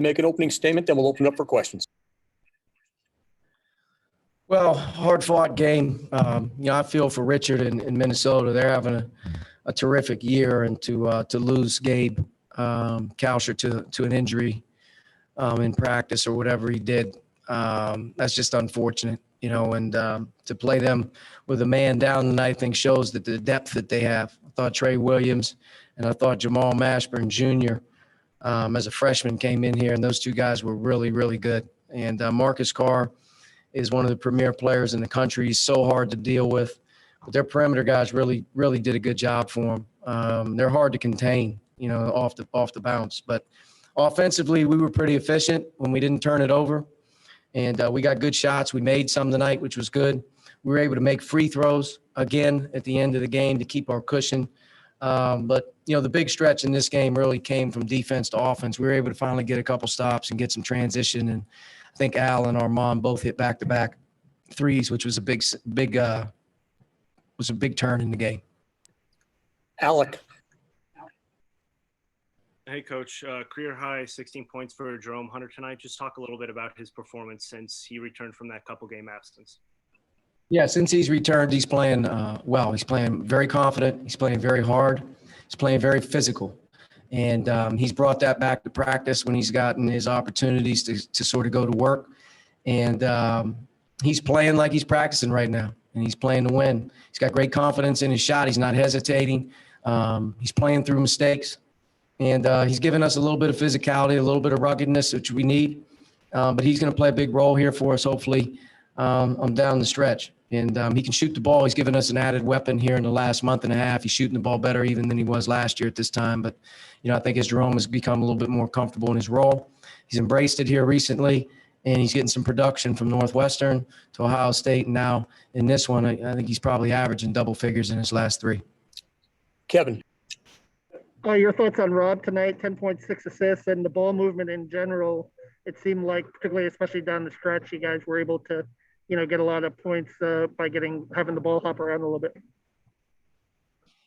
make an opening statement, then we'll open it up for questions. Well, hard-fought game. I feel for Richard in Minnesota. They're having a terrific year, and to lose Gabe Kalsher to an injury in practice or whatever he did, that's just unfortunate, and to play them with a man down tonight, I think shows that the depth that they have. I thought Trey Williams and I thought Jamal Mashburn Jr. As a freshman came in here, and those two guys were really, really good. And Marcus Carr is one of the premier players in the country. He's so hard to deal with. But their perimeter guys really, really did a good job for him. They're hard to contain, off the bounce. But offensively, we were pretty efficient when we didn't turn it over. And we got good shots. We made some tonight, which was good. We were able to make free throws again at the end of the game to keep our cushion. But the big stretch in this game really came from defense to offense. We were able to finally get a couple stops and get some transition. And I think Al and Armand both hit back-to-back threes, which was a big turn in the game. Alec. Hey, Coach. Career high 16 points for Jerome Hunter tonight. Just talk a little bit about his performance since he returned from that couple-game absence. Yeah, since he's returned, he's playing well. He's playing very confident. He's playing very hard. He's playing very physical. And he's brought that back to practice when he's gotten his opportunities to sort of go to work. And he's playing like he's practicing right now, and he's playing to win. He's got great confidence in his shot. He's not hesitating. He's playing through mistakes. And he's given us a little bit of physicality, a little bit of ruggedness, which we need. But he's going to play a big role here for us, hopefully, on down the stretch. And he can shoot the ball. He's given us an added weapon here in the last month and a half. He's shooting the ball better even than he was last year at this time. But, I think as Jerome has become a little bit more comfortable in his role, he's embraced it here recently, and he's getting some production from Northwestern to Ohio State. And now in this one, I think he's probably averaging double figures in his last three. Kevin. Your thoughts on Rob tonight, 10.6 assists, and the ball movement in general. It seemed like, particularly especially down the stretch, you guys were able to, get a lot of points by having the ball hop around a little bit.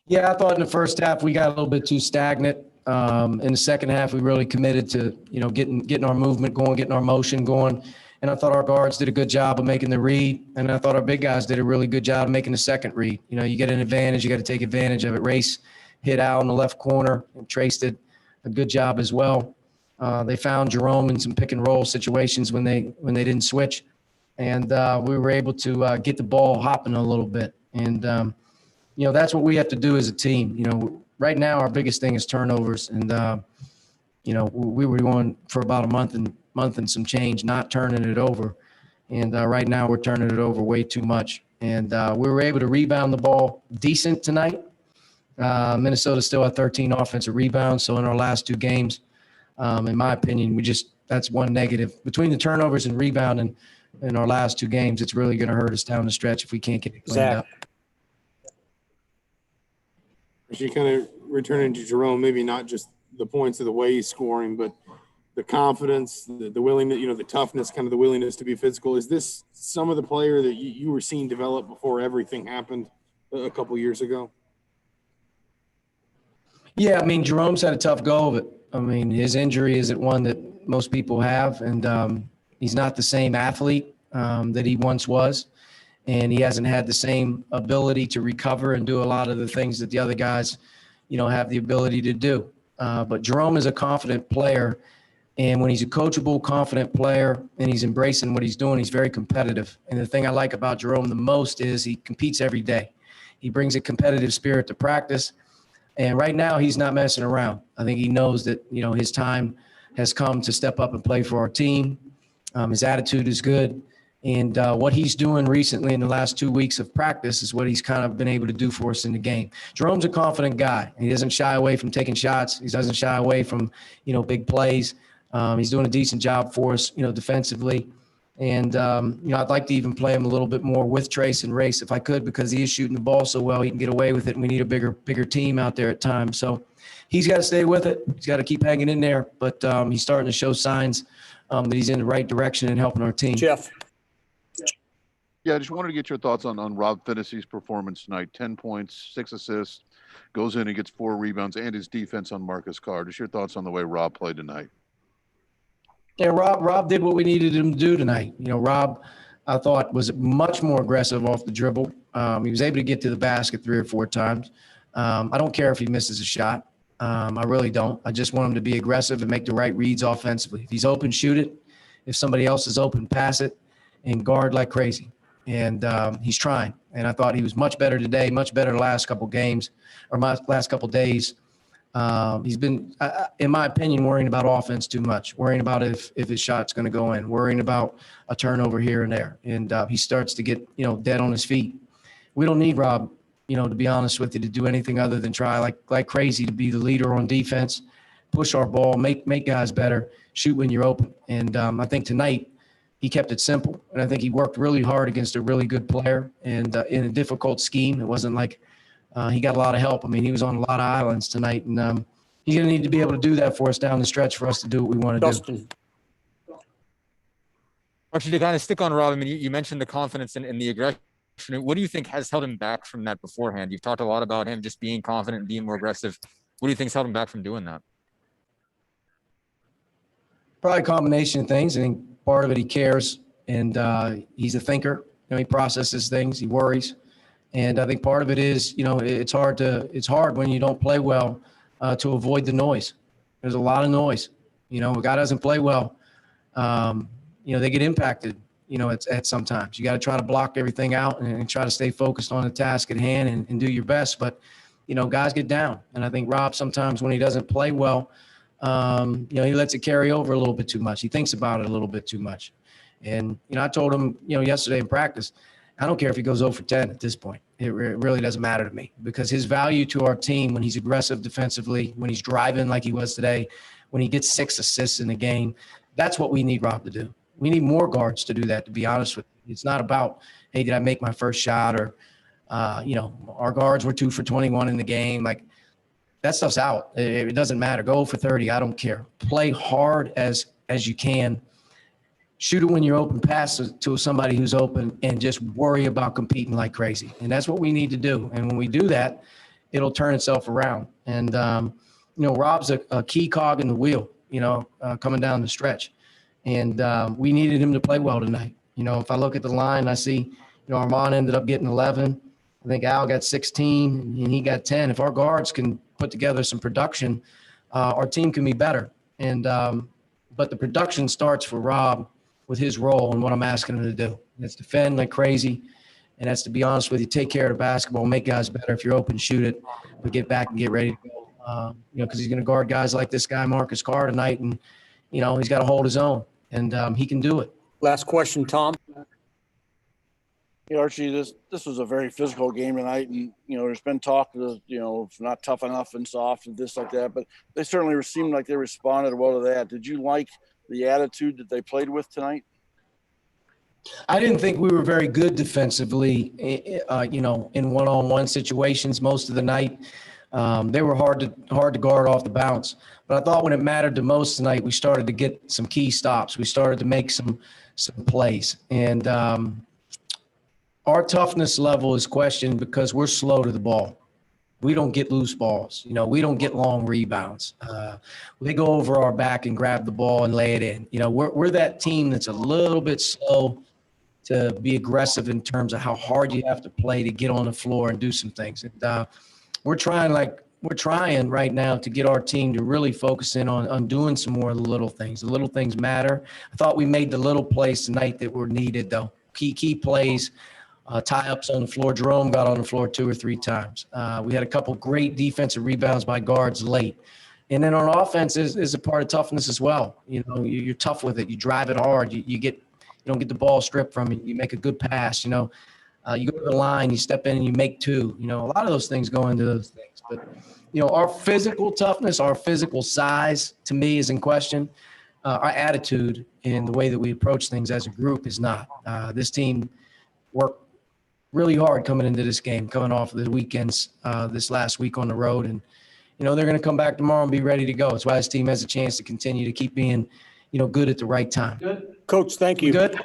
Yeah, I thought in the first half we got a little bit too stagnant. In the second half, we really committed to, getting our movement going, getting our motion going. And I thought our guards did a good job of making the read. And I thought our big guys did a really good job of making the second read. You get an advantage, you got to take advantage of it. Race hit out in the left corner, and Trace did a good job as well. They found Jerome in some pick and roll situations when they didn't switch. And we were able to get the ball hopping a little bit. And, that's what we have to do as a team. Right now our biggest thing is turnovers. And, we were going for about a month and some change, not turning it over. And right now we're turning it over way too much. And we were able to rebound the ball decent tonight. Minnesota still had 13 offensive rebounds. So in our last two games, in my opinion, that's one negative. Between the turnovers and rebounding in our last two games, it's really going to hurt us down the stretch if we can't get it cleaned up. Actually, kind of returning to Jerome, maybe not just the points of the way he's scoring, but the confidence, the willingness, the toughness, kind of the willingness to be physical. Is this some of the player that you were seeing develop before everything happened a couple years ago? Yeah, Jerome's had a tough go of it. His injury isn't one that most people have, and he's not the same athlete that he once was, and he hasn't had the same ability to recover and do a lot of the things that the other guys, have the ability to do. But Jerome is a confident player, and when he's a coachable, confident player and he's embracing what he's doing, he's very competitive. And the thing I like about Jerome the most is he competes every day. He brings a competitive spirit to practice. And right now he's not messing around. I think he knows that, his time has come to step up and play for our team. His attitude is good. And what he's doing recently in the last 2 weeks of practice is what he's kind of been able to do for us in the game. Jerome's a confident guy. He doesn't shy away from taking shots. He doesn't shy away from, big plays. He's doing a decent job for us, defensively. And, I'd like to even play him a little bit more with Trace and Race if I could, because he is shooting the ball so well, he can get away with it, and we need a bigger team out there at times. So he's got to stay with it. He's got to keep hanging in there. But he's starting to show signs that he's in the right direction and helping our team. Jeff. Yeah, I just wanted to get your thoughts on Rob Phinissee's performance tonight. 10 points, 6 assists, goes in and gets 4 rebounds, and his defense on Marcus Carr. Just your thoughts on the way Rob played tonight. Yeah, Rob did what we needed him to do tonight. Rob, I thought, was much more aggressive off the dribble. He was able to get to the basket 3 or 4 times. I don't care if he misses a shot. I really don't. I just want him to be aggressive and make the right reads offensively. If he's open, shoot it. If somebody else is open, pass it, and guard like crazy. And he's trying. And I thought he was much better today, much better the last couple games or last couple days. He's been, in my opinion, worrying about offense too much, worrying about if his shot's going to go in, worrying about a turnover here and there. And he starts to get, dead on his feet. We don't need Rob, to be honest with you, to do anything other than try like crazy to be the leader on defense, push our ball, make guys better, shoot when you're open. And I think tonight he kept it simple. And I think he worked really hard against a really good player and in a difficult scheme. It wasn't like he got a lot of help. I mean, he was on a lot of islands tonight. And he's going to need to be able to do that for us down the stretch for us to do what we want to do. Dustin, Actually, to kind of stick on Rob, I mean, you mentioned the confidence and the aggression. What do you think has held him back from that beforehand? You've talked a lot about him just being confident and being more aggressive. What do you think's held him back from doing that? Probably a combination of things. I think part of it, he cares, and he's a thinker. He processes things. He worries. And I think part of it is, it's hard when you don't play well to avoid the noise. There's a lot of noise. A guy doesn't play well, they get impacted, at sometimes. You got to try to block everything out and try to stay focused on the task at hand and do your best. But, guys get down. And I think Rob, sometimes when he doesn't play well, he lets it carry over a little bit too much. He thinks about it a little bit too much. And, I told him, yesterday in practice, I don't care if he goes 0 for 10 at this point. It really doesn't matter to me because his value to our team when he's aggressive defensively, when he's driving like he was today, when he gets 6 assists in the game, that's what we need Rob to do. We need more guards to do that, to be honest with you. It's not about, hey, did I make my first shot or, our guards were 2 for 21 in the game. Like that stuff's out. It doesn't matter. Go 0 for 30. I don't care. Play hard as you can. Shoot it when you're open, pass it to somebody who's open, and just worry about competing like crazy. And that's what we need to do. And when we do that, it'll turn itself around. And, Rob's a key cog in the wheel, coming down the stretch. And we needed him to play well tonight. If I look at the line, I see, Armand ended up getting 11. I think Al got 16, and he got 10. If our guards can put together some production, our team can be better. And but the production starts for Rob with his role and what I'm asking him to do. That's defend like crazy. And that's, to be honest with you, take care of the basketball, make guys better. If you're open, shoot it, but get back and get ready to go. Because he's going to guard guys like this guy, Marcus Carr, tonight. And, he's got to hold his own. And he can do it. last question, Tom. Hey, Archie, this was a very physical game tonight, and there's been talk of it's not tough enough and soft and this like that, but they certainly seemed like they responded well to that. Did you like the attitude that they played with tonight? I didn't think we were very good defensively, in one-on-one situations most of the night. They were hard to guard off the bounce. But I thought when it mattered the most tonight, we started to get some key stops. We started to make some plays. And our toughness level is questioned because we're slow to the ball. We don't get loose balls. We don't get long rebounds. They go over our back and grab the ball and lay it in. We're that team that's a little bit slow to be aggressive in terms of how hard you have to play to get on the floor and do some things. And we're trying right now to get our team to really focus in on doing some more of the little things. The little things matter. I thought we made the little plays tonight that were needed, though. Key plays, tie-ups on the floor. Jerome got on the floor 2 or 3 times. We had a couple great defensive rebounds by guards late. And then on offense is a part of toughness as well. You're tough with it. You drive it hard. You don't get the ball stripped from you. You make a good pass. You go to the line, you step in and you make 2. A lot of those things go into those things. But, our physical toughness, our physical size, to me, is in question. Our attitude and the way that we approach things as a group is not. This team worked really hard coming into this game, coming off of the weekends this last week on the road. And, they're going to come back tomorrow and be ready to go. That's why this team has a chance to continue to keep being, good at the right time. Coach, thank you. Good.